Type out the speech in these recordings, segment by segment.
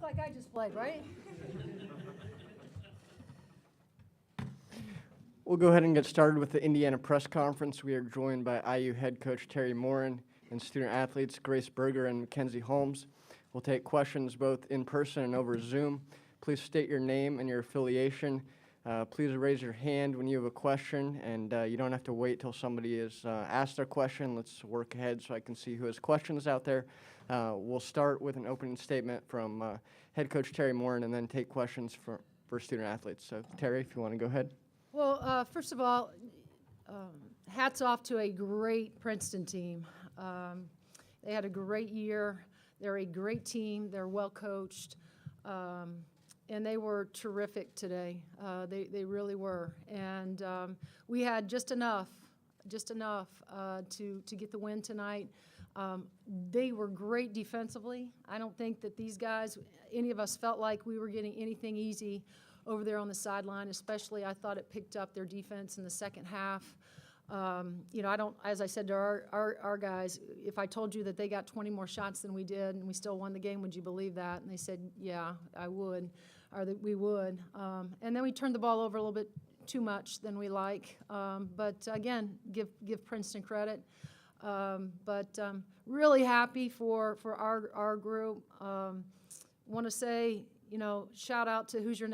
like I just played, right? We'll go ahead and get started with the Indiana press conference. We are joined by IU head coach Terry Morin and student athletes Grace Berger and Mackenzie Holmes. We'll take questions both in person and over Zoom. Please state your name and your affiliation. Please raise your hand when you have a question, and you don't have to wait till somebody has asked their question. Let's work ahead so I can see who has questions out there. We'll start with an opening statement from head coach Terry Morin and then take questions for student athletes. So, Terry, if you want to go ahead. Well, first of all, hats off to a great Princeton team. They had a great year. They're a great team. They're well coached. And they were terrific today. They really were. And we had just enough to get the win tonight. They were great defensively. I don't think that these guys, any of us, felt like we were getting anything easy over there on the sideline. Especially, I thought it picked up their defense in the second half. As I said to our guys, if I told you that they got 20 more shots than we did and we still won the game, would you believe that? And they said, yeah, I would, or that we would. And then we turned the ball over a little bit too much than we like. But again, give Princeton credit. Really happy for our group. Want to say, shout out to Hoosier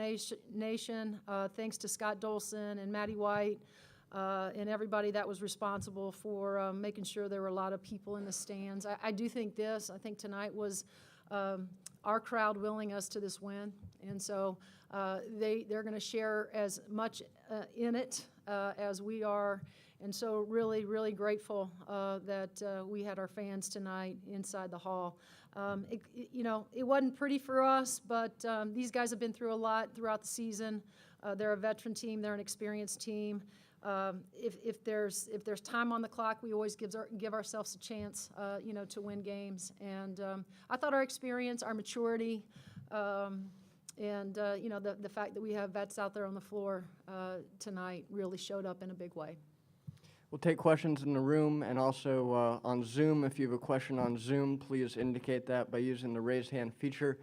Nation. Thanks to Scott Dolson and Maddie White. And everybody that was responsible for making sure there were a lot of people in the stands. I do think I think tonight was our crowd willing us to this win. And so they're going to share as much in it as we are. And so really, really grateful that we had our fans tonight inside the hall. It wasn't pretty for us, but these guys have been through a lot throughout the season. They're a veteran team. They're an experienced team. If there's time on the clock, we always give ourselves a chance, to win games. And I thought our experience, our maturity, and the fact that we have vets out there on the floor tonight really showed up in a big way. We'll take questions in the room and also on Zoom. If you have a question on Zoom, please indicate that by using the raise hand feature.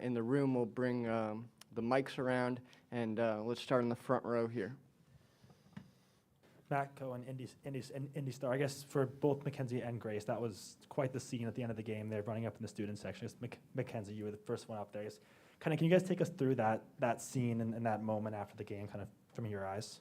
In the room, we'll bring the mics around, and let's start in the front row here. Matt Cohen, Indy Star. I guess for both Mackenzie and Grace, that was quite the scene at the end of the game. They're running up in the student section. Mackenzie, you were the first one up there. Can you guys take us through that scene and that moment after the game, kind of from your eyes?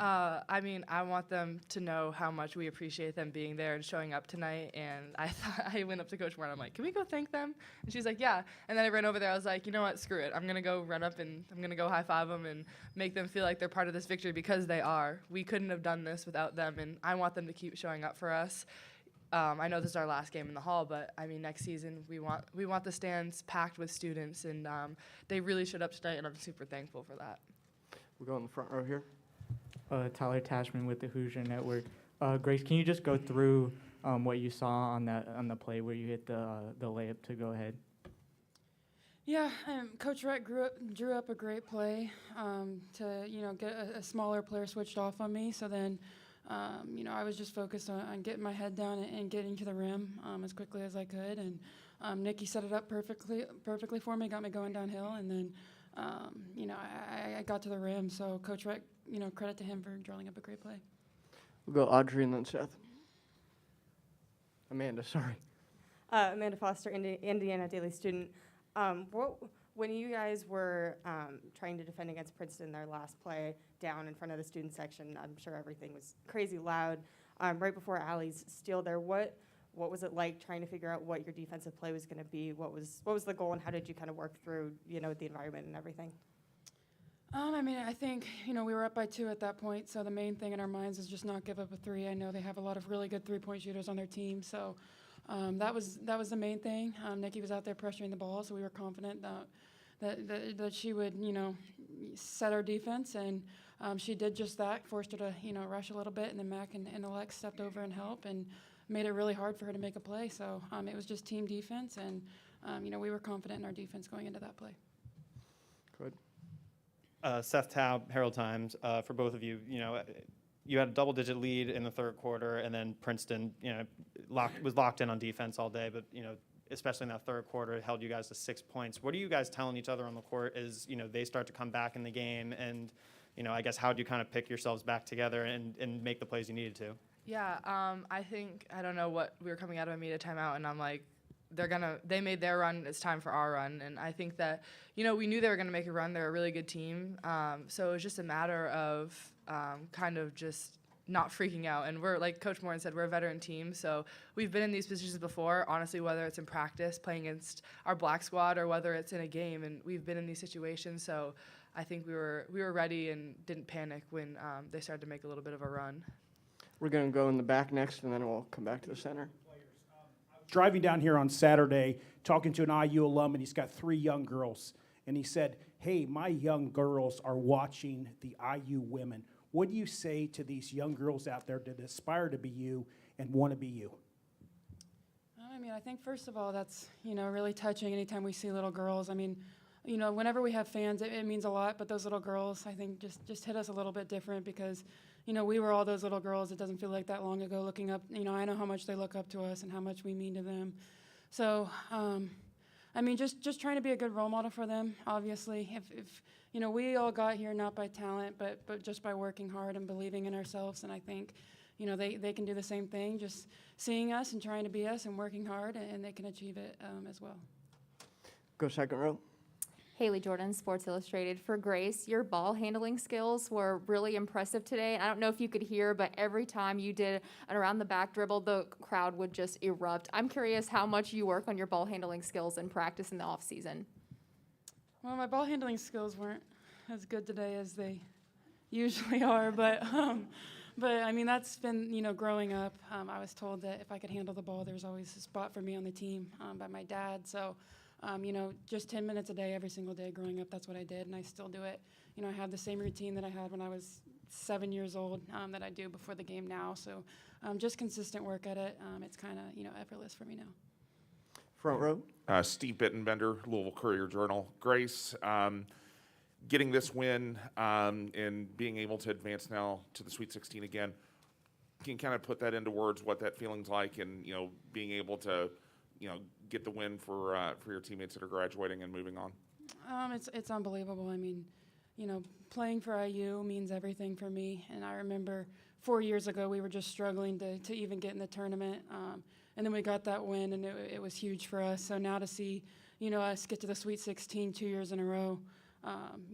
I want them to know how much we appreciate them being there and showing up tonight. And I went up to Coach Moore and I'm like, can we go thank them? And she's like, yeah. And then I ran over there. I was like, you know what? Screw it. I'm going to go run up and I'm going to go high five them and make them feel like they're part of this victory because they are. We couldn't have done this without them. And I want them to keep showing up for us. I know this is our last game in the hall, but next season we want the stands packed with students, and they really showed up tonight, and I'm super thankful for that. We'll go in the front row here. Tyler Tashman with the Hoosier Network. Grace, can you just go through what you saw on the play where you hit the layup to go ahead? Yeah, Coach Rhett drew up a great play to get a smaller player switched off on me. So then, I was just focused on getting my head down and getting to the rim as quickly as I could. And Nikki set it up perfectly for me, got me going downhill, and then I got to the rim. So Coach Rhett, credit to him for drawing up a great play. We'll go Audrey and then Seth. Amanda, sorry. Amanda Foster, Indiana Daily Student. When you guys were trying to defend against Princeton, their last play down in front of the student section, I'm sure everything was crazy loud. Right before Allie's steal there, what was it like trying to figure out what your defensive play was going to be? What was the goal, and how did you kind of work through the environment and everything? I think we were up by 2 at that point, so the main thing in our minds is just not give up a 3. I know they have a lot of really good 3-point shooters on their team, so that was the main thing. Nikki was out there pressuring the ball, so we were confident that she would set our defense, and she did just that. Forced her to rush a little bit, and then Mac and Alex stepped over and helped, and made it really hard for her to make a play. So it was just team defense, and we were confident in our defense going into that play. Good. Seth Taub, Herald Times. For both of you, you had a double-digit lead in the third quarter, and then Princeton, was locked in on defense all day. But especially in that third quarter, it held you guys to 6 points. What are you guys telling each other on the court as, they start to come back in the game? And, I guess, how do you kind of pick yourselves back together and make the plays you needed to? Yeah, I don't know what, we were coming out of a media timeout, and I'm like, they made their run, it's time for our run. And I think that, we knew they were going to make a run. They're a really good team. So it was just a matter of kind of just not freaking out. And we're, like Coach Morin said, we're a veteran team. So we've been in these positions before, honestly, whether it's in practice, playing against our black squad, or whether it's in a game. And we've been in these situations. So I think we were ready and didn't panic when they started to make a little bit of a run. We're going to go in the back next, and then we'll come back to the center. Driving down here on Saturday, talking to an IU alum, and he's got 3 young girls. And he said, hey, my young girls are watching the IU women. What do you say to these young girls out there that aspire to be you and want to be you? I mean, I think first of all, that's, really touching anytime we see little girls. I mean, whenever we have fans, it means a lot, but those little girls, I think, just hit us a little bit different because, we were all those little girls. It doesn't feel like that long ago looking up. I know how much they look up to us and how much we mean to them. So, I mean, just trying to be a good role model for them, obviously. If we all got here not by talent, but just by working hard and believing in ourselves. And I think, they can do the same thing, just seeing us and trying to be us and working hard, and they can achieve it as well. Go second row. Haley Jordan, Sports Illustrated. For Grace, your ball handling skills were really impressive today. I don't know if you could hear, but every time you did an around the back dribble, the crowd would just erupt. I'm curious how much you work on your ball handling skills in practice in the off season. Well, my ball handling skills weren't as good today as they usually are, but I mean, that's been, growing up. I was told that if I could handle the ball, there was always a spot for me on the team by my dad. So, just 10 minutes a day, every single day growing up, that's what I did, and I still do it. I have the same routine that I had when I was 7 years old that I do before the game now. So just consistent work at it. It's kind of, effortless for me now. Front row. Steve Bittenbender, Louisville Courier-Journal. Grace, getting this win and being able to advance now to the Sweet 16 again, can you kind of put that into words, what that feeling's like, and, being able to, get the win for your teammates that are graduating and moving on? It's unbelievable. I mean, playing for IU means everything for me. And I remember 4 years ago we were just struggling to even get in the tournament, and then we got that win, and it was huge for us. So now to see, us get to the Sweet 16 2 years in a row,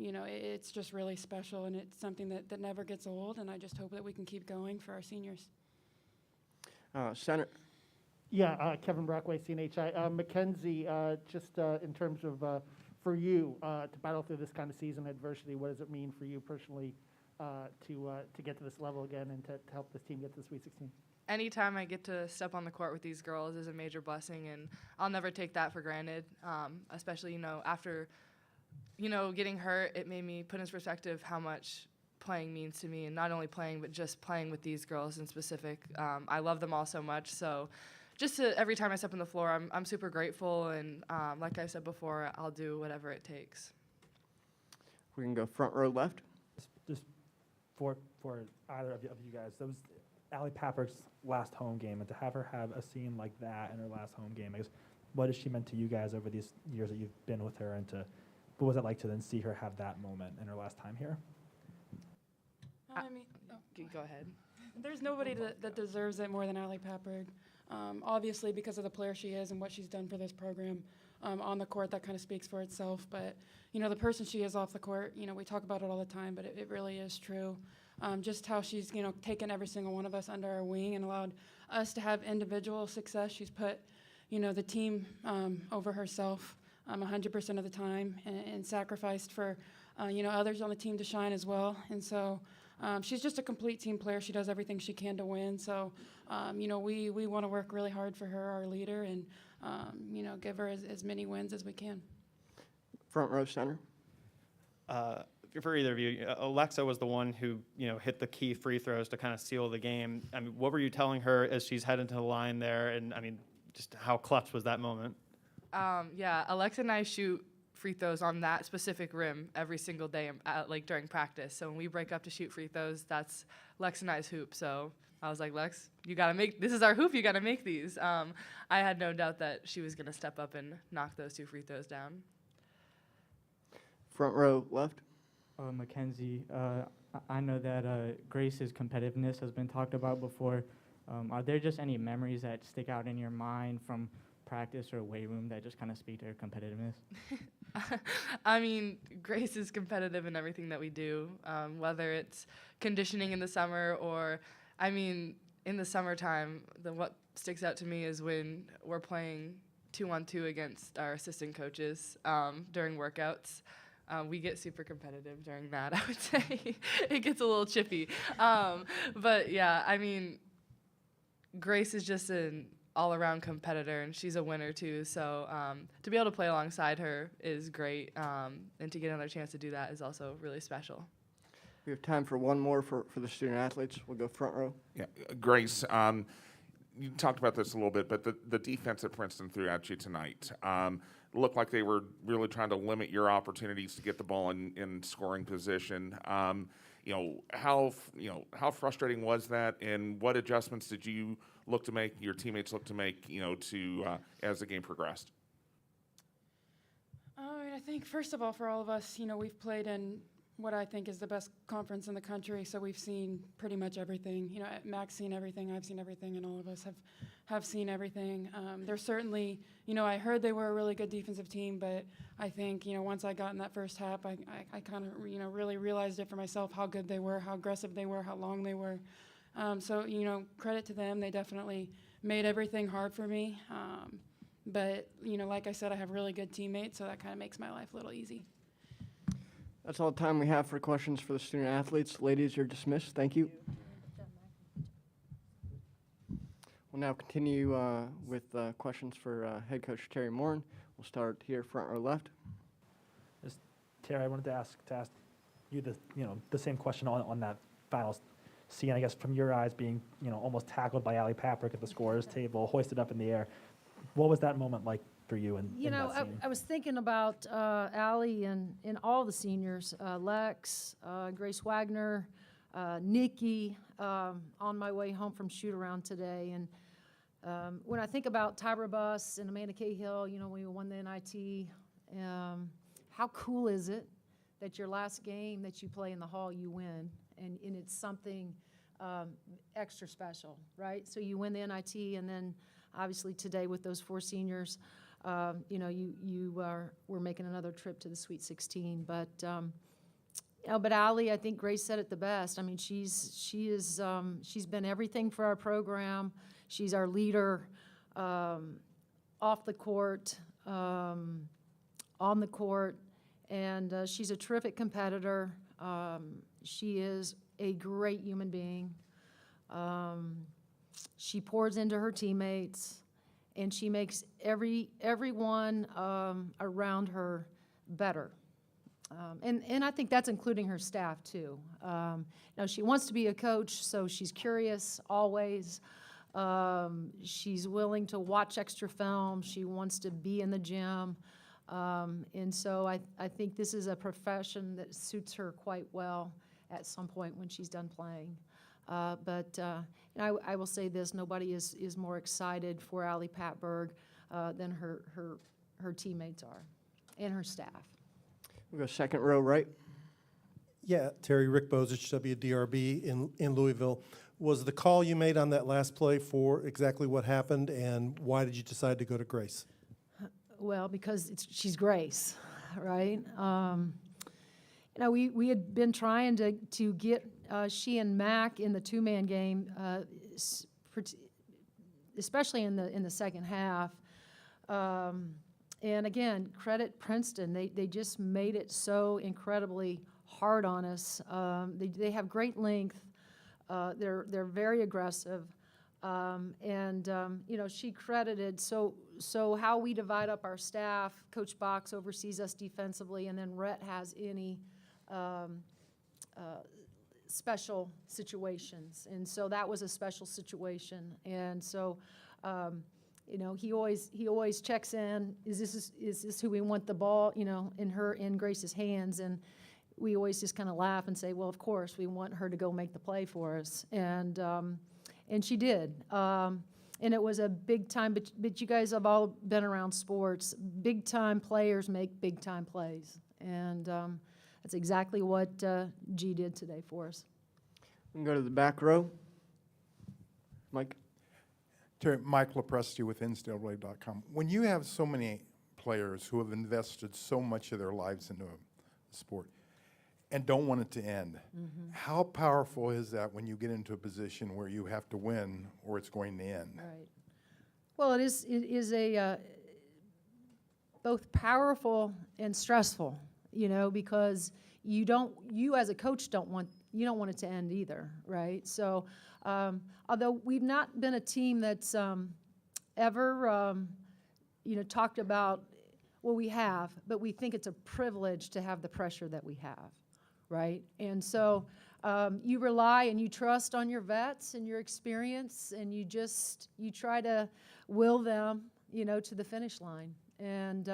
it's just really special, and it's something that never gets old. And I just hope that we can keep going for our seniors. Center. Yeah, Kevin Brockway, CNHI. Mackenzie, just in terms of for you to battle through this kind of season adversity, what does it mean for you personally to get to this level again and to help this team get to the Sweet 16? Anytime I get to step on the court with these girls is a major blessing, and I'll never take that for granted, especially, after, getting hurt. It made me put into perspective how much playing means to me, and not only playing, but just playing with these girls in specific. I love them all so much, so just every time I step on the floor, I'm super grateful, and like I said before, I'll do whatever it takes. We can go front row left. Just for either of you guys, that was Allie Pappard's last home game, and to have her have a scene like that in her last home game, I guess, what has she meant to you guys over these years that you've been with her, and what was it like to then see her have that moment in her last time here? Go ahead. There's nobody that deserves it more than Allie Pappard. Obviously, because of the player she is and what she's done for this program on the court, that kind of speaks for itself. But, the person she is off the court, we talk about it all the time, but it really is true. Just how she's, taken every single one of us under her wing and allowed us to have individual success. She's put, the team over herself 100% of the time and sacrificed for, others on the team to shine as well. And so she's just a complete team player. She does everything she can to win. So, we want to work really hard for her, our leader, and, give her as many wins as we can. Front row center. For either of you, Alexa was the one who, hit the key free throws to kind of seal the game. I mean, what were you telling her as she's heading to the line there? And, I mean, just how clutch was that moment? Yeah, Alexa and I shoot free throws on that specific rim every single day, during practice. So when we break up to shoot free throws, that's Lex and I's hoop. So I was like, Lex, you got to make, this is our hoop, you got to make these. I had no doubt that she was going to step up and knock those 2 free throws down. Front row left. Mackenzie, I know that Grace's competitiveness has been talked about before. Are there just any memories that stick out in your mind from practice or weight room that just kind of speak to her competitiveness? I mean, Grace is competitive in everything that we do, whether it's conditioning in the summer or, I mean, in the summertime, what sticks out to me is when we're playing 2-on-2 against our assistant coaches during workouts. We get super competitive during that, I would say. It gets a little chippy. But yeah, I mean, Grace is just an all-around competitor, and she's a winner too. So to be able to play alongside her is great, and to get another chance to do that is also really special. We have time for one more for the student athletes. We'll go front row. Yeah, Grace, you talked about this a little bit, but the defense at Princeton threw at you tonight. Looked like they were really trying to limit your opportunities to get the ball in scoring position. How frustrating was that, and what adjustments did you look to make, your teammates look to make, as the game progressed? I think, first of all, for all of us, we've played in what I think is the best conference in the country, so we've seen pretty much everything. Mac's seen everything, I've seen everything, and all of us have seen everything. There's certainly, I heard they were a really good defensive team, but I think, once I got in that first half, I kind of, really realized it for myself, how good they were, how aggressive they were, how long they were. So, credit to them. They definitely made everything hard for me. But, like I said, I have really good teammates, so that kind of makes my life a little easy. That's all the time we have for questions for the student athletes. Ladies, you're dismissed. Thank you. We'll now continue with questions for head coach Terry Morin. We'll start here, front row left. Terry, I wanted to ask you the same question on that final scene. I guess from your eyes, being almost tackled by Allie Paprick at the scorer's table, hoisted up in the air. What was that moment like for you? I was thinking about Allie and all the seniors, Lex, Grace Wagner, Nikki, on my way home from shoot-around today. And when I think about Tyra Buss and Amanda Cahill, when we won the NIT, how cool is it that your last game that you play in the hall, you win, and it's something extra special, right? So you win the NIT, and then obviously today with those 4 seniors, we're making another trip to the Sweet 16. But but Allie, I think Grace said it the best. I mean, she's been everything for our program. She's our leader, off the court, on the court, and she's a terrific competitor. She is a great human being. She pours into her teammates, and she makes everyone around her better. And I think that's including her staff, too. Now, she wants to be a coach, so she's curious always. She's willing to watch extra film. She wants to be in the gym. And so I think this is a profession that suits her quite well at some point when she's done playing. But I will say this, nobody is more excited for Allie Patberg than her teammates are and her staff. We'll go second row right. Yeah, Terry, Rick Bozich, WDRB in Louisville. Was the call you made on that last play for exactly what happened, and why did you decide to go to Grace? Well, because she's Grace, right? We had been trying to get she and Mac in the 2-man game, especially in the second half. And again, credit Princeton. They just made it so incredibly hard on us. They have great length. They're very aggressive. She credited, so how we divide up our staff, Coach Box oversees us defensively, and then Rhett has any special situations. And so that was a special situation. And so, he always checks in, is this who we want the ball, in Grace's hands? And we always just kind of laugh and say, well, of course, we want her to go make the play for us. And And she did. And it was a big time, but you guys have all been around sports. Big time players make big time plays. And that's exactly what G did today for us. We can go to the back row. Mike? Terry, Mike LaPresti with NCAA.com. When you have so many players who have invested so much of their lives into a sport and don't want it to end, how powerful is that when you get into a position where you have to win or it's going to end? Right. Well, it is a both powerful and stressful, because you as a coach don't want it to end either, right? So, although we've not been a team that's ever, talked about, well, we have, but we think it's a privilege to have the pressure that we have, right? And so you rely and you trust on your vets and your experience, and you try to will them, to the finish line. And,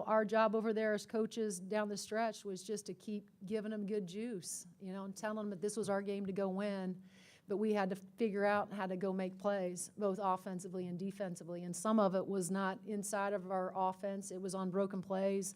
our job over there as coaches down the stretch was just to keep giving them good juice, and telling them that this was our game to go win. But we had to figure out how to go make plays, both offensively and defensively. And some of it was not inside of our offense. It was on broken plays.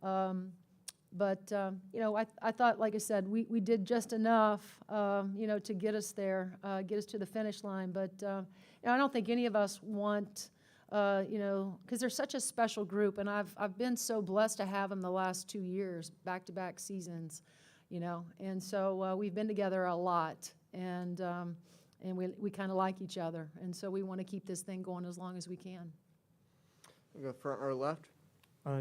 But I thought, like I said, we did just enough, to get us there, get us to the finish line. But, I don't think any of us want, because they're such a special group. And I've been so blessed to have them the last 2 years, back-to-back seasons, And so we've been together a lot. And we kind of like each other. And so we want to keep this thing going as long as we can. We'll go front row left.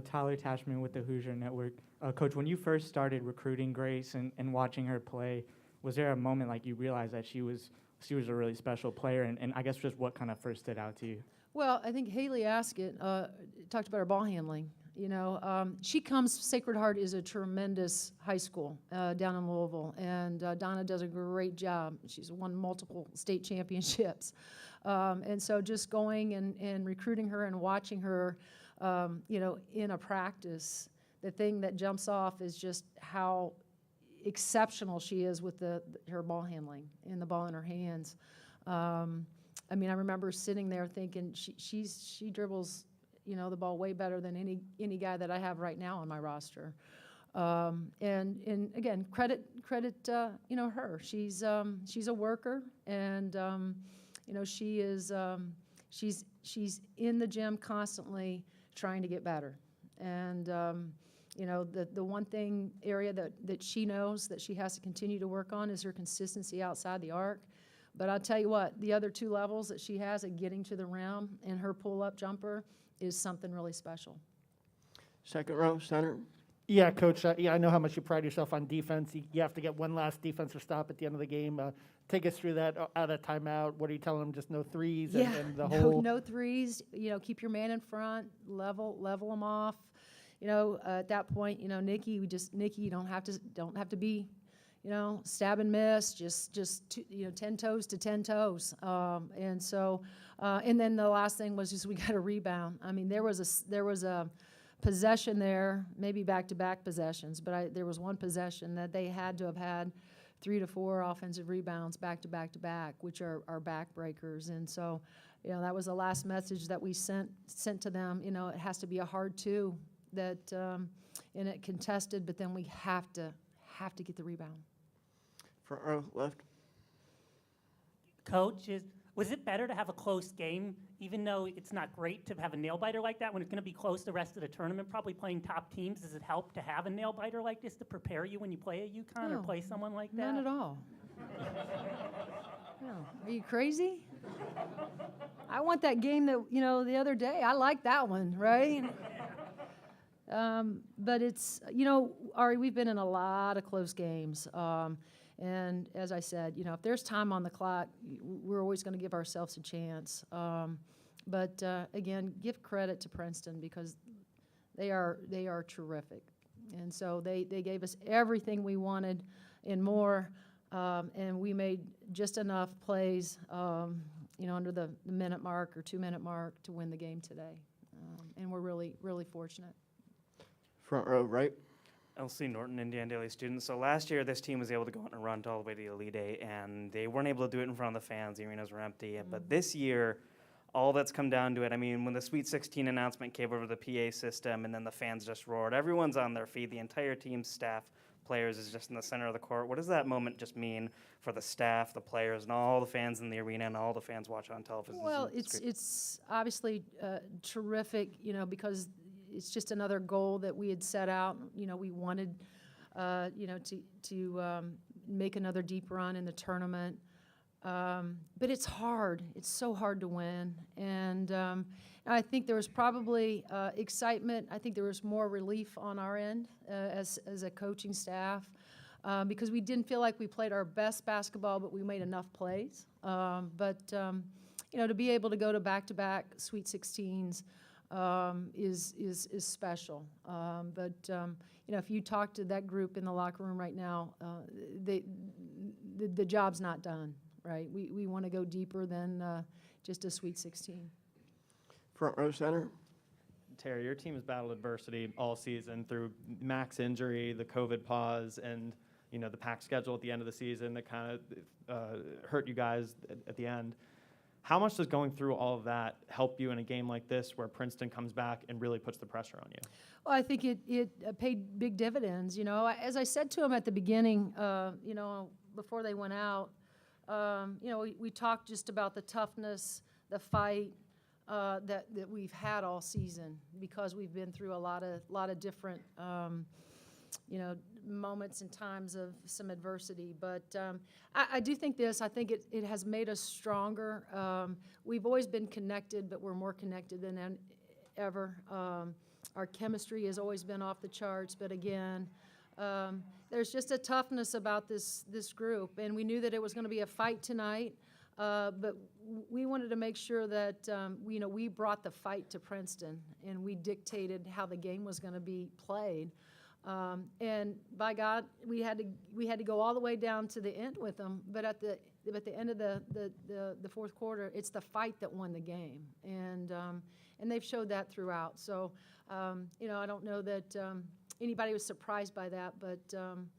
Tyler Tashman with the Hoosier Network. Coach, when you first started recruiting Grace and watching her play, was there a moment like you realized that she was a really special player? And I guess just what kind of first stood out to you? Well, I think Haley Askett talked about her ball handling. She Sacred Heart is a tremendous high school down in Louisville, and Donna does a great job. She's won multiple state championships. And so just going and recruiting her and watching her, in a practice, the thing that jumps off is just how exceptional she is with her ball handling and the ball in her hands. I remember sitting there thinking she dribbles, the ball way better than any guy that I have right now on my roster. And again, credit her. She's a worker, and she is she's in the gym constantly trying to get better. And the one area that she knows that she has to continue to work on is her consistency outside the arc. But I'll tell you what, the other two levels that she has at getting to the rim and her pull-up jumper is something really special. Second row, center. Yeah, Coach, I know how much you pride yourself on defense. You have to get one last defensive stop at the end of the game. Take us through that out of timeout. What are you telling them? Just no threes and the whole... No threes. Keep your man in front, level them off. At that point, Nikki, you don't have to be, stab and miss, just 10 toes to 10 toes. And so, and then the last thing was just we got a rebound. There was a possession there, maybe back-to-back possessions, but there was one possession that they had to have had 3 to 4 offensive rebounds back-to-back, which are backbreakers. And so, that was the last message that we sent to them. It has to be a hard 2 that, and it contested, but then we have to get the rebound. Front row left. Coach, was it better to have a close game, even though it's not great to have a nail-biter like that when it's going to be close the rest of the tournament, probably playing top teams? Does it help to have a nail-biter like this to prepare you when you play at UConn or play someone like that? None at all. No. Are you crazy? I want that game that, the other day. I like that one, right? But it's, Ari, we've been in a lot of close games. And as I said, if there's time on the clock, we're always going to give ourselves a chance. But again, give credit to Princeton because they are terrific. And so they gave us everything we wanted and more. And we made just enough plays, under the minute mark or 2-minute mark to win the game today. And we're really, really fortunate. Front row right. LC Norton, Indiana Daily student. So last year, this team was able to go on a run all the way to the Elite Eight, and they weren't able to do it in front of the fans. The arenas were empty. But this year, all that's come down to it. I mean, when the Sweet 16 announcement came over the PA system, and then the fans just roared, everyone's on their feet. The entire team, staff, players is just in the center of the court. What does that moment just mean for the staff, the players, and all the fans in the arena, and all the fans watching on television? Well, it's obviously terrific, you know, because it's just another goal that we had set out. You know, we wanted, you know, to make another deep run in the tournament. But it's hard. It's so hard to win. And I think there was probably excitement. I think there was more relief on our end as a coaching staff because we didn't feel like we played our best basketball, but we made enough plays. You know, to be able to go to back-to-back Sweet 16s is special. You know, if you talk to that group in the locker room right now, the job's not done, right? We want to go deeper than just a Sweet 16. Front row center. Terry, your team has battled adversity all season through Mac's injury, the COVID pause, and you know the packed schedule at the end of the season that kind of hurt you guys at the end. How much does going through all of that help you in a game like this where Princeton comes back and really puts the pressure on you? Well, I think it paid big dividends. You know, as I said to them at the beginning, you know, before they went out, you know, we talked just about the toughness, the fight that we've had all season because we've been through a lot of different, you know, moments and times of some adversity. But I do think this. I think it has made us stronger. We've always been connected, but we're more connected than ever. Our chemistry has always been off the charts. But again, there's just a toughness about this group. And we knew that it was going to be a fight tonight. But we wanted to make sure that you know, we brought the fight to Princeton and we dictated how the game was going to be played. And by God, we had to go all the way down to the end with them. But at the end of the fourth quarter, it's the fight that won the game, and they've showed that throughout. So you know, I don't know that anybody was surprised by that, but I'm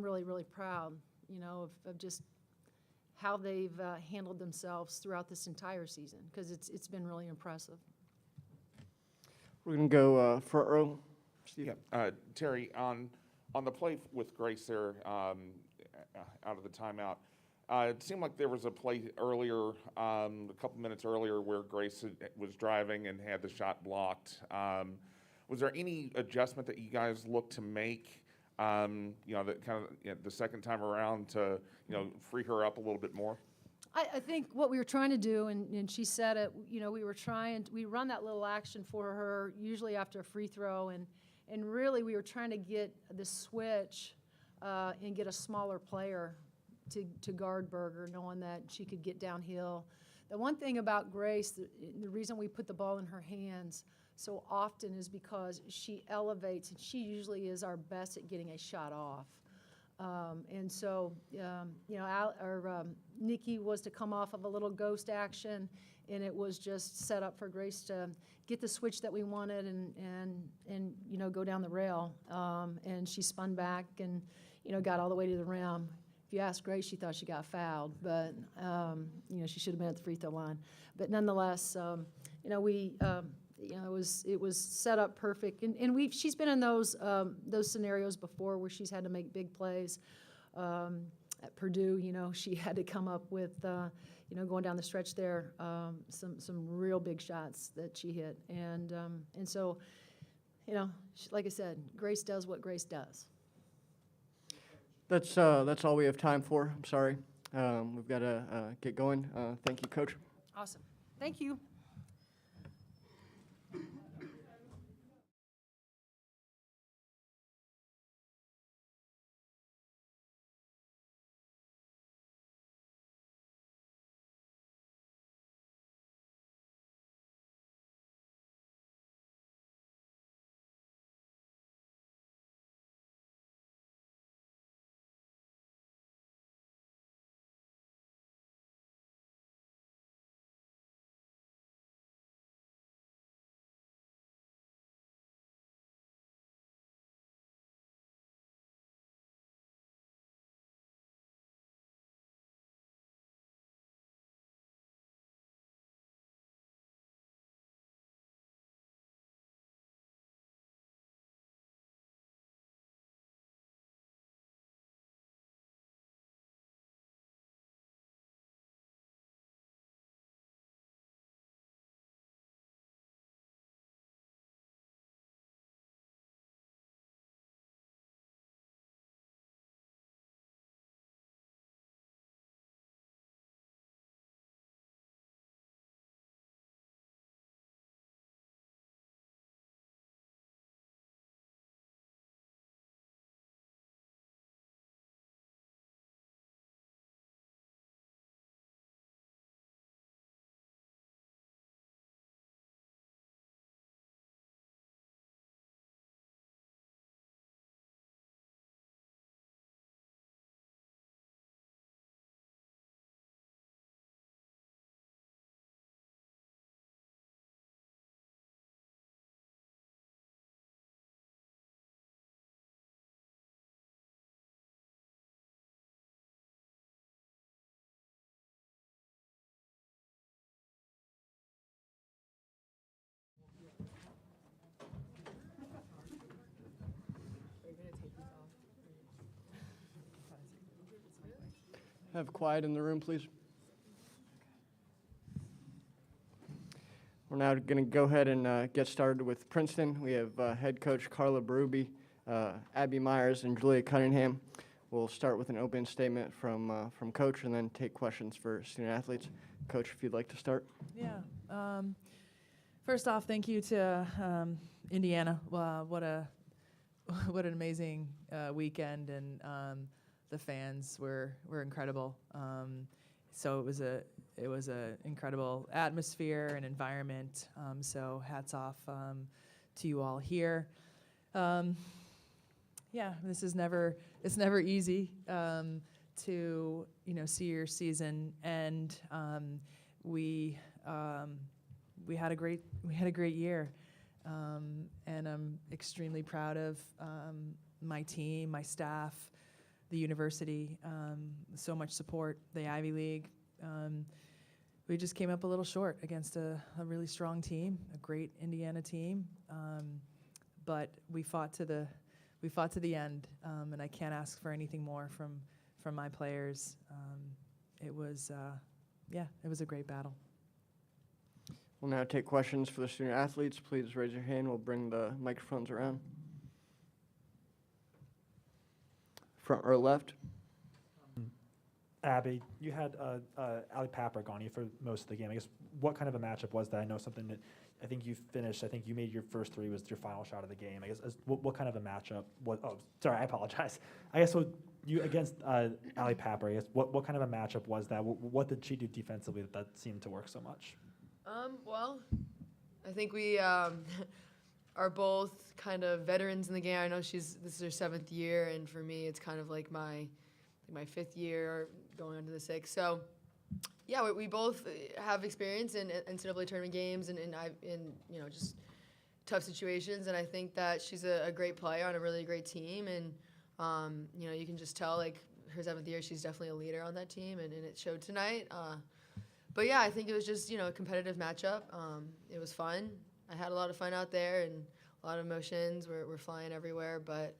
really proud, you know, of just how they've handled themselves throughout this entire season because it's been really impressive. We're gonna go front row. Steve. Yeah, Terry, on the play with Grace there, out of the timeout, it seemed like there was a play earlier, a couple minutes earlier, where Grace was driving and had the shot blocked. Was there any adjustment that you guys looked to make? You know, that kind of, you know, the second time around to, you know, free her up a little bit more? I think what we were trying to do, and she said it, you know, we run that little action for her, usually after a free throw, and really we were trying to get the switch and get a smaller player to guard Berger, knowing that she could get downhill. The one thing about Grace, the reason we put the ball in her hands so often is because she elevates, and she usually is our best at getting a shot off. And so, you know, Nikki was to come off of a little ghost action, and it was just set up for Grace to get the switch that we wanted and you know, go down the rail. And she spun back and, you know, got all the way to the rim. If you ask Grace, she thought she got fouled, but, you know, she should have been at the free throw line. But nonetheless, you know, you know, it was set up perfect, and she's been in those scenarios before where she's had to make big plays. At Purdue, you know, she had to come up with, you know, going down the stretch there, some real big shots that she hit, and so, you know, like I said, Grace does what Grace does. That's all we have time for. I'm sorry, we've got to get going. Thank you, Coach. Awesome. Thank you. have quiet in the room, please? We're now going to go ahead and get started with Princeton. We have head coach Carla Berube, Abby Myers, and Julia Cunningham. We'll start with an opening statement from Coach and then take questions for student athletes. Coach, if you'd like to start. Yeah. First off, thank you to Indiana. What an amazing weekend, and the fans were incredible. So it was a incredible atmosphere and environment. So hats off to you all here. Yeah, it's never easy to see your season end. We had a great year, and I'm extremely proud of my team, my staff, the university. So much support, the Ivy League. We just came up a little short against a really strong team, a great Indiana team, but we fought to the end, and I can't ask for anything more from my players. It was a great battle. We'll now take questions for the student athletes. Please raise your hand. We'll bring the microphones around. Front row left. Abby, you had Ellie Paprick on you for most of the game. I guess what kind of a matchup was that? I know something that I think you finished. I think you made your first three was your final shot of the game. I guess what kind of a matchup was? Oh, sorry, I apologize. I guess so you against Ellie Paprick. I guess what kind of a matchup was that? What did she do defensively that seemed to work so much? Well, I think we are both kind of veterans in the game. I know this is her 7th year, and for me, it's kind of like my 5th year going on to the 6th. So, yeah, we both have experience in NCAA tournament games and just tough situations. And I think that she's a great player on a really great team. And you can just tell like her 7th year, she's definitely a leader on that team, and it showed tonight. But yeah, I think it was just a competitive matchup. It was fun. I had a lot of fun out there, and a lot of emotions were flying everywhere. But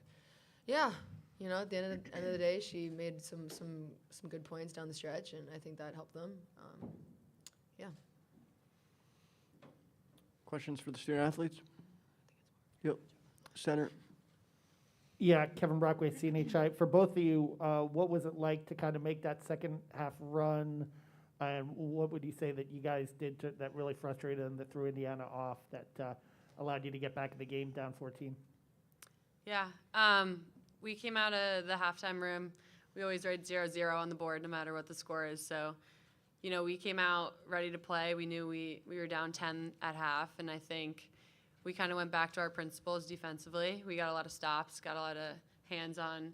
yeah. At the end of the day, she made some good points down the stretch, and I think that helped them. Yeah. Questions for the student athletes? Yep. Center. Yeah, Kevin Brockway, CNHI. For both of you, what was it like to kind of make that second half run? And what would you say that you guys did that really frustrated and that threw Indiana off that allowed you to get back in the game down 14? Yeah. We came out of the halftime room. We always write 0-0 on the board no matter what the score is. So, we came out ready to play. We knew we were down 10 at half, and I think we kind of went back to our principles defensively. We got a lot of stops, got a lot of hands on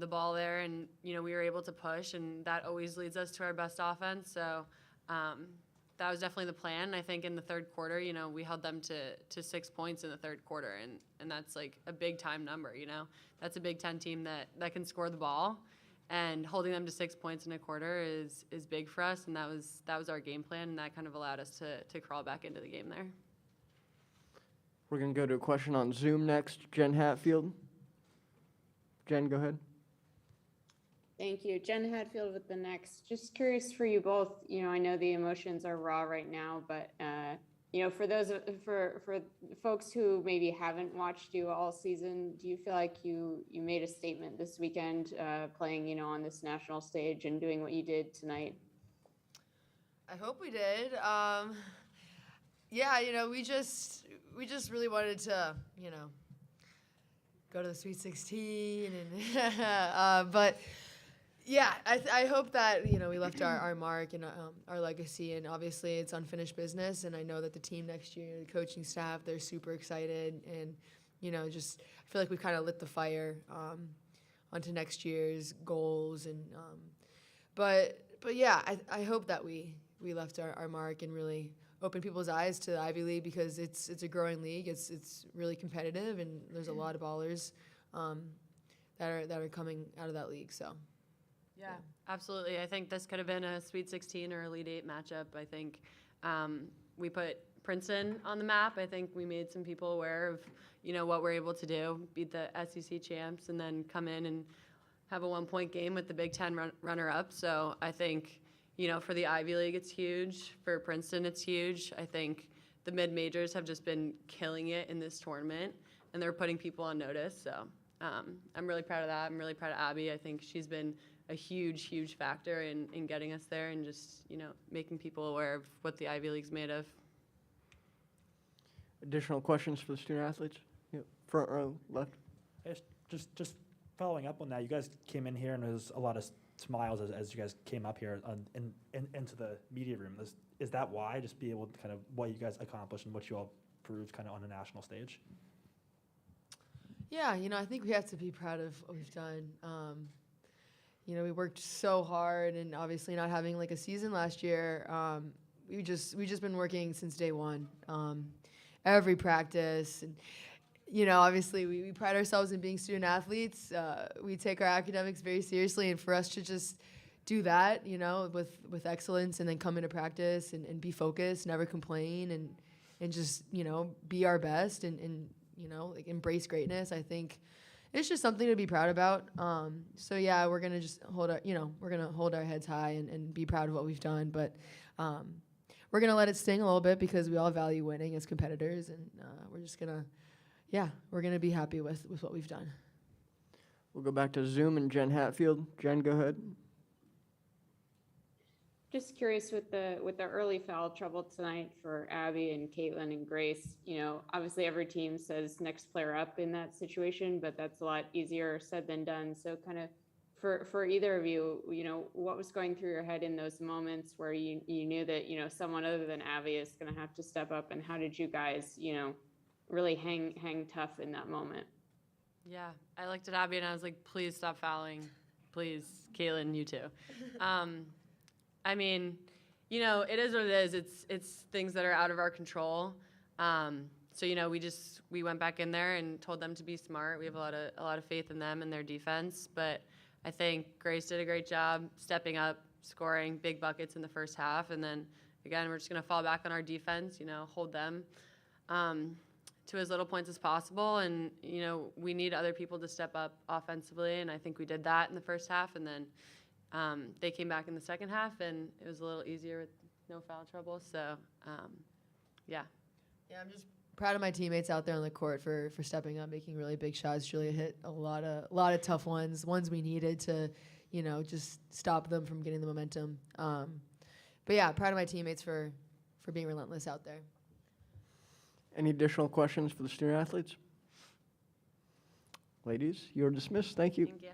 the ball there, and, we were able to push, and that always leads us to our best offense. So that was definitely the plan. I think in the third quarter, we held them to 6 points in the third quarter, and that's like a big time number, That's a Big Ten team that can score the ball, and holding them to 6 points in a quarter is big for us, and that was our game plan, and that kind of allowed us to crawl back into the game there. We're going to go to a question on Zoom next. Jen Hatfield. Jen, go ahead. Thank you. Jen Hadfield with the Next. Just curious for you both, I know the emotions are raw right now, but, for folks who maybe haven't watched you all season, do you feel like you made a statement this weekend playing, on this national stage and doing what you did tonight? I hope we did. Yeah, we just really wanted to, go to the Sweet 16, and but yeah, I hope that we left our mark and our legacy, and obviously it's unfinished business. And I know that the team next year, the coaching staff, they're super excited, and just I feel like we kind of lit the fire onto next year's goals, and but yeah, I hope that we left our mark and really open people's eyes to the Ivy League, because it's a growing league. It's really competitive, and there's a lot of ballers that are coming out of that league. So. Yeah, absolutely. I think this could have been a Sweet 16 or Elite 8 matchup. I think we put Princeton on the map. I think we made some people aware of, what we're able to do, beat the SEC champs, and then come in and have a 1-point game with the Big Ten runner-up. So I think, for the Ivy League, it's huge. For Princeton, it's huge. I think the mid-majors have just been killing it in this tournament, and they're putting people on notice. So I'm really proud of that. I'm really proud of Abby. I think she's been a huge, huge factor in getting us there and just, making people aware of what the Ivy League's made of. Additional questions for the student athletes? Yep. Front row, left. Just following up on that, you guys came in here and there was a lot of smiles as you guys came up here into the media room. Is that why? Just be able to kind of what you guys accomplished and what you all proved kind of on a national stage? Yeah, I think we have to be proud of what we've done. We worked so hard, and obviously not having like a season last year, we just been working since day one. Every practice, and obviously we pride ourselves in being student athletes. We take our academics very seriously, and for us to just do that, with excellence, and then come into practice and be focused, never complain, and just be our best, and like embrace greatness. I think it's just something to be proud about. So yeah, we're gonna just hold our heads high and be proud of what we've done, but we're gonna let it sting a little bit because we all value winning as competitors, and we're gonna be happy with what we've done. We'll go back to Zoom and Jen Hatfield. Jen, go ahead. Just curious with the early foul trouble tonight for Abby and Caitlin and Grace. Obviously every team says next player up in that situation, but that's a lot easier said than done. So kind of for either of you, what was going through your head in those moments where you knew that someone other than Abby is going to have to step up, and how did you guys really hang tough in that moment? Yeah, I looked at Abby and I was like, please stop fouling. Please, Caitlin, you too. I mean, it is what it is. It's things that are out of our control. So we went back in there and told them to be smart. We have a lot of faith in them and their defense. But I think Grace did a great job stepping up, scoring big buckets in the first half, and then again we're just gonna fall back on our defense. Hold them to as little points as possible, and we need other people to step up offensively, and I think we did that in the first half, and then. They came back in the second half, and it was a little easier with no foul trouble. So, yeah. Yeah, I'm just proud of my teammates out there on the court for stepping up, making really big shots. Julia hit a lot of tough ones we needed to, just stop them from getting the momentum. But yeah, proud of my teammates for being relentless out there. Any additional questions for the student athletes? Ladies, you're dismissed. Thank you. Thank you.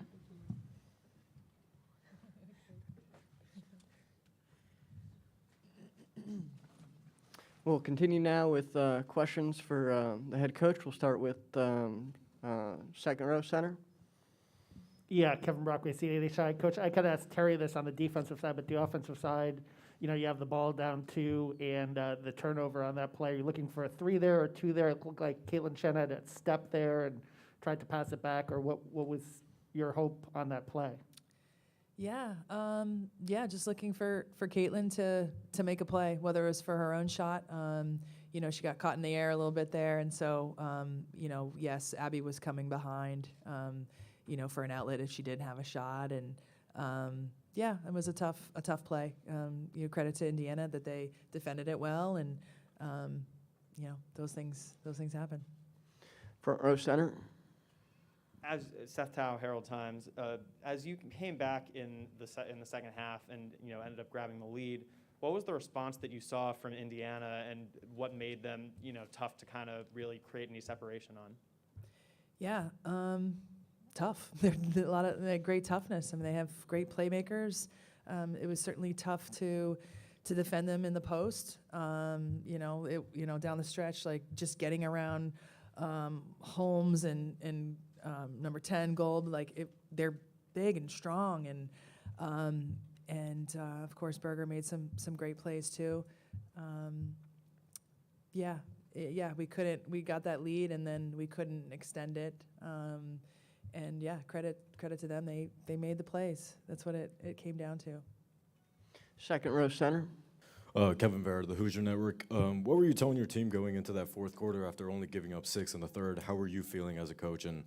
We'll continue now with questions for the head coach. We'll start with second row center. Yeah, Kevin Brockway, CHI. Coach, I could ask Terry this on the defensive side, but the offensive side, you have the ball down 2 and the turnover on that play. You're looking for a 3 there or 2 there. It looked like Caitlin Chen had a step there and tried to pass it back, or what was your hope on that play? Yeah, just looking for Caitlin to make a play, whether it was for her own shot. She got caught in the air a little bit there, and so, yes, Abby was coming behind, for an outlet if she did have a shot, and it was a tough play. Credit to Indiana that they defended it well, and those things happen. Front row center. As Seth Tao, Herald Times, as you came back in the second half and ended up grabbing the lead, what was the response that you saw from Indiana, and what made them tough to kind of really create any separation on? Yeah, tough. They're they had great toughness. I mean, they have great playmakers. It was certainly tough to defend them in the post. Down the stretch, like just getting around Holmes and number 10 Gold, they're big and strong, and of course Berger made some great plays too. We got that lead and then we couldn't extend it. Credit to them. They made the plays. That's what it came down to. Second row center. Kevin Vera, the Hoosier Network. What were you telling your team going into that fourth quarter after only giving up 6 in the third? How were you feeling as a coach, and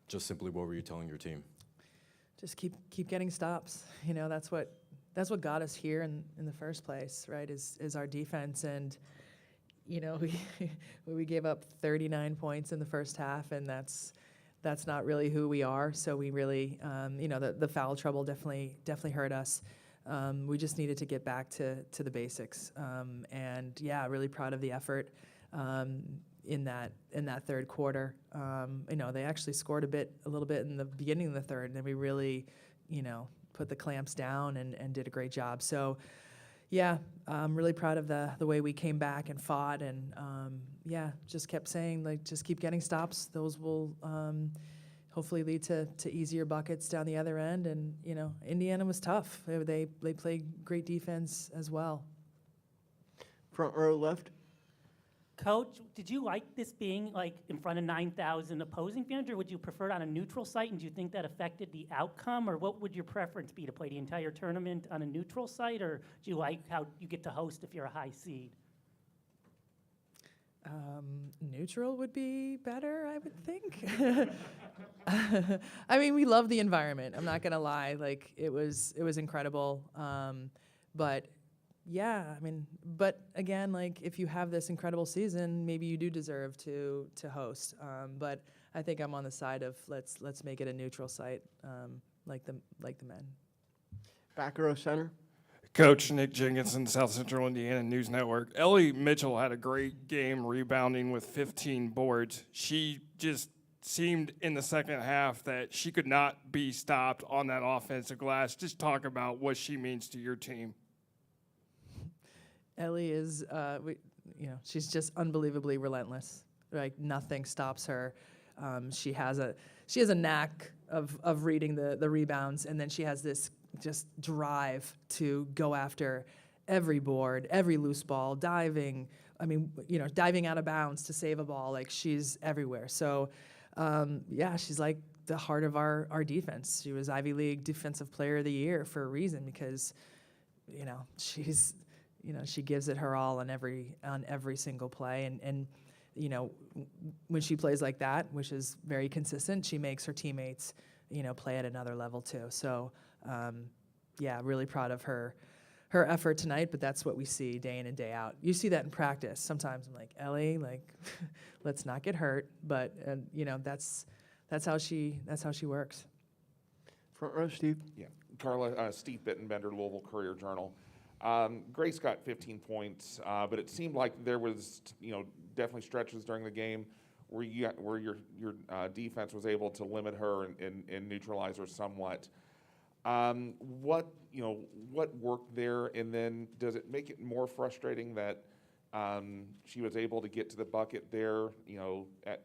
just simply what were you telling your team? just keep getting stops. You know, that's what got us here in the first place, right? Is our defense. And you know, we gave up 39 points in the first half, and that's not really who we are. So we really, you know, the foul trouble definitely hurt us. We just needed to get back to the basics. And yeah, really proud of the effort in that third quarter. You know, they actually scored a little bit in the beginning of the third, and then we really, you know, put the clamps down and did a great job. So yeah, I'm really proud of the way we came back and fought, and yeah, just kept saying, like, just keep getting stops. Those will hopefully lead to easier buckets down the other end. And you know, Indiana was tough. They played great defense as well. Front row left. Coach, did you like this being like in front of 9,000 opposing fans, or would you prefer it on a neutral site? And do you think that affected the outcome, or what would your preference be, to play the entire tournament on a neutral site, or do you like how you get to host if you're a high seed? Neutral would be better, I would think. I mean, we love the environment. I'm not gonna lie, like it was incredible. But yeah, I mean, but again, like if you have this incredible season, maybe you do deserve to host. But I think I'm on the side of let's make it a neutral site, like the men. Back row center. Coach Nick Jenkinson, South Central Indiana News Network. Ellie Mitchell had a great game rebounding with 15 boards. She just seemed in the second half that she could not be stopped on that offensive glass. Just talk about what she means to your team. Ellie is, you know, she's just unbelievably relentless. Like nothing stops her. She has a knack of reading the rebounds, and then she has this just drive to go after every board, every loose ball, diving. I mean, you know, diving out of bounds to save a ball. Like she's everywhere. So, yeah, she's like the heart of our defense. She was Ivy League Defensive Player of the Year for a reason, because, you know, she gives it her all on every single play. And you know, when she plays like that, which is very consistent, she makes her teammates, you know, play at another level too. So, yeah, really proud of her effort tonight, but that's what we see day in and day out. You see that in practice. Sometimes I'm like, Ellie, like, let's not get hurt, but you know, that's how she works. Front row, Steve. Yeah, Carla, Steve Bittenbender, Louisville Courier-Journal. Grace got 15 points, but it seemed like there was, you know, definitely stretches during the game where your defense was able to limit her and neutralize her somewhat. What worked there, and then does it make it more frustrating that she was able to get to the bucket there, you know, at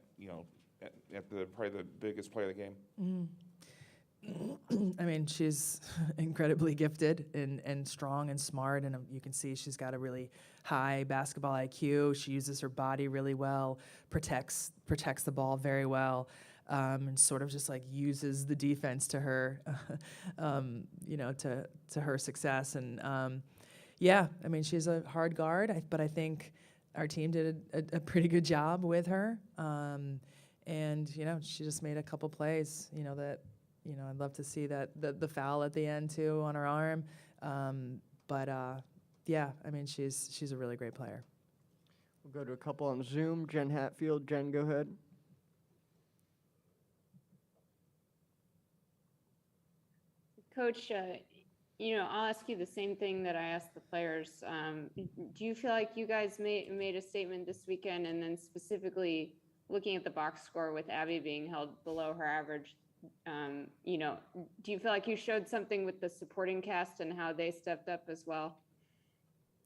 probably the biggest play of the game? Mm. I mean, she's incredibly gifted and strong and smart, and you can see she's got a really high basketball IQ. She uses her body really well, protects the ball very well, and sort of just like uses the defense to her, you know, to her success. And yeah, I mean, she's a hard guard, but I think our team did a pretty good job with her. And you know, she just made a couple plays, you know, that. You know, I'd love to see that the foul at the end too on her arm, but yeah, I mean she's a really great player. We'll go to a couple on Zoom. Jen Hatfield. Jen, go ahead. Coach, you know, I'll ask you the same thing that I asked the players. Do you feel like you guys made a statement this weekend, and then specifically looking at the box score with Abby being held below her average? You know, do you feel like you showed something with the supporting cast and how they stepped up as well?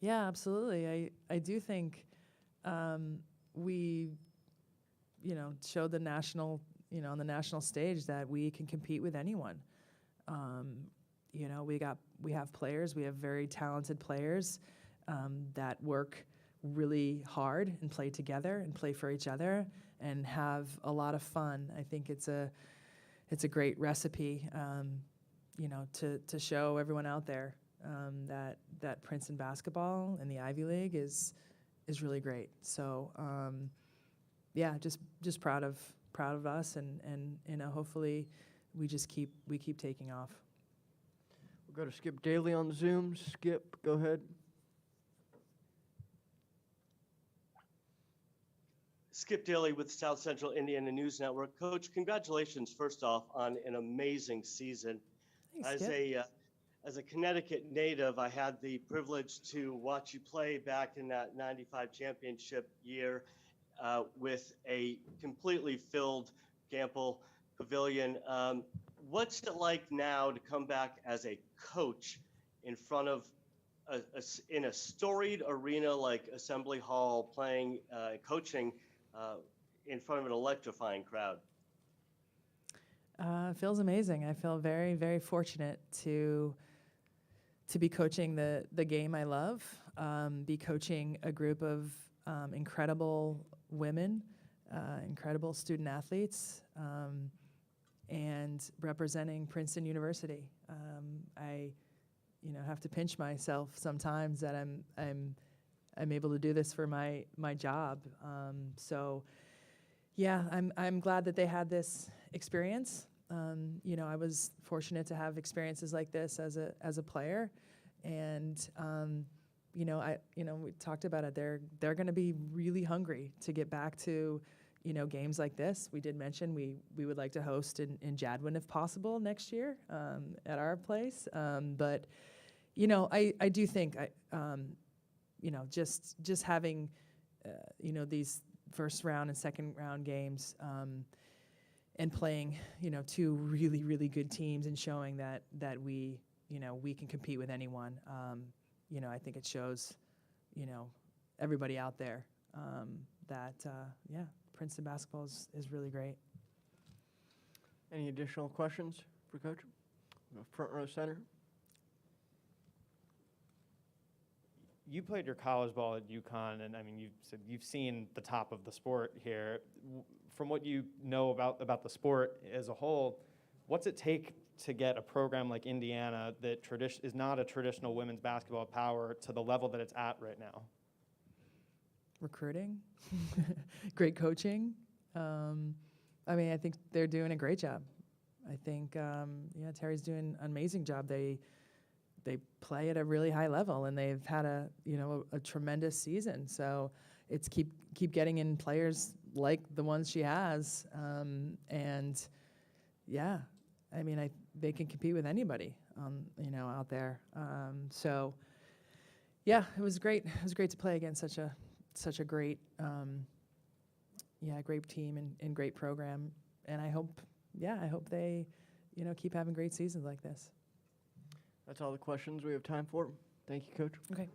Yeah, absolutely. I do think we, you know, showed the national, you know, on the national stage that we can compete with anyone. You know, we have players, we have very talented players that work really hard and play together and play for each other and have a lot of fun. I think it's a great recipe, you know, to show everyone out there that Princeton basketball and the Ivy League is really great. So yeah, just proud of us, and you know, hopefully we keep taking off. We'll go to Skip Daly on Zoom. Skip, go ahead. Skip Daly with South Central Indiana News Network. Coach, congratulations, first off, on an amazing season. Thanks, Skip. As a Connecticut native, I had the privilege to watch you play back in that 95 championship year with a completely filled Gamble Pavilion. What's it like now to come back as a coach in front of in a storied arena like Assembly Hall, playing, coaching in front of an electrifying crowd? It feels amazing. I feel very, very fortunate to be coaching the game I love, be coaching a group of incredible women, incredible student athletes, and representing Princeton University. I, have to pinch myself sometimes that I'm able to do this for my job. So, yeah, I'm glad that they had this experience. I was fortunate to have experiences like this as a player, and we talked about it. They're going to be really hungry to get back to games like this. We did mention we would like to host in Jadwin if possible next year at our place. But I do think just having these first round and second round games. And playing, two really, really good teams and showing that we can compete with anyone. I think it shows, everybody out there that Princeton basketball is really great. Any additional questions for Coach? Front row center. You played your college ball at UConn, and you said you've seen the top of the sport here. From what you know about the sport as a whole, what's it take to get a program like Indiana that is not a traditional women's basketball power to the level that it's at right now? Recruiting, great coaching. I think they're doing a great job. I think Terry's doing an amazing job. They play at a really high level, and they've had a tremendous season. So it's keep getting in players like the ones she has, they can compete with anybody, out there. So yeah, it was great. It was great to play against such a great, great team and great program. And I hope they, keep having great seasons like this. That's all the questions we have time for. Thank you, Coach. Okay.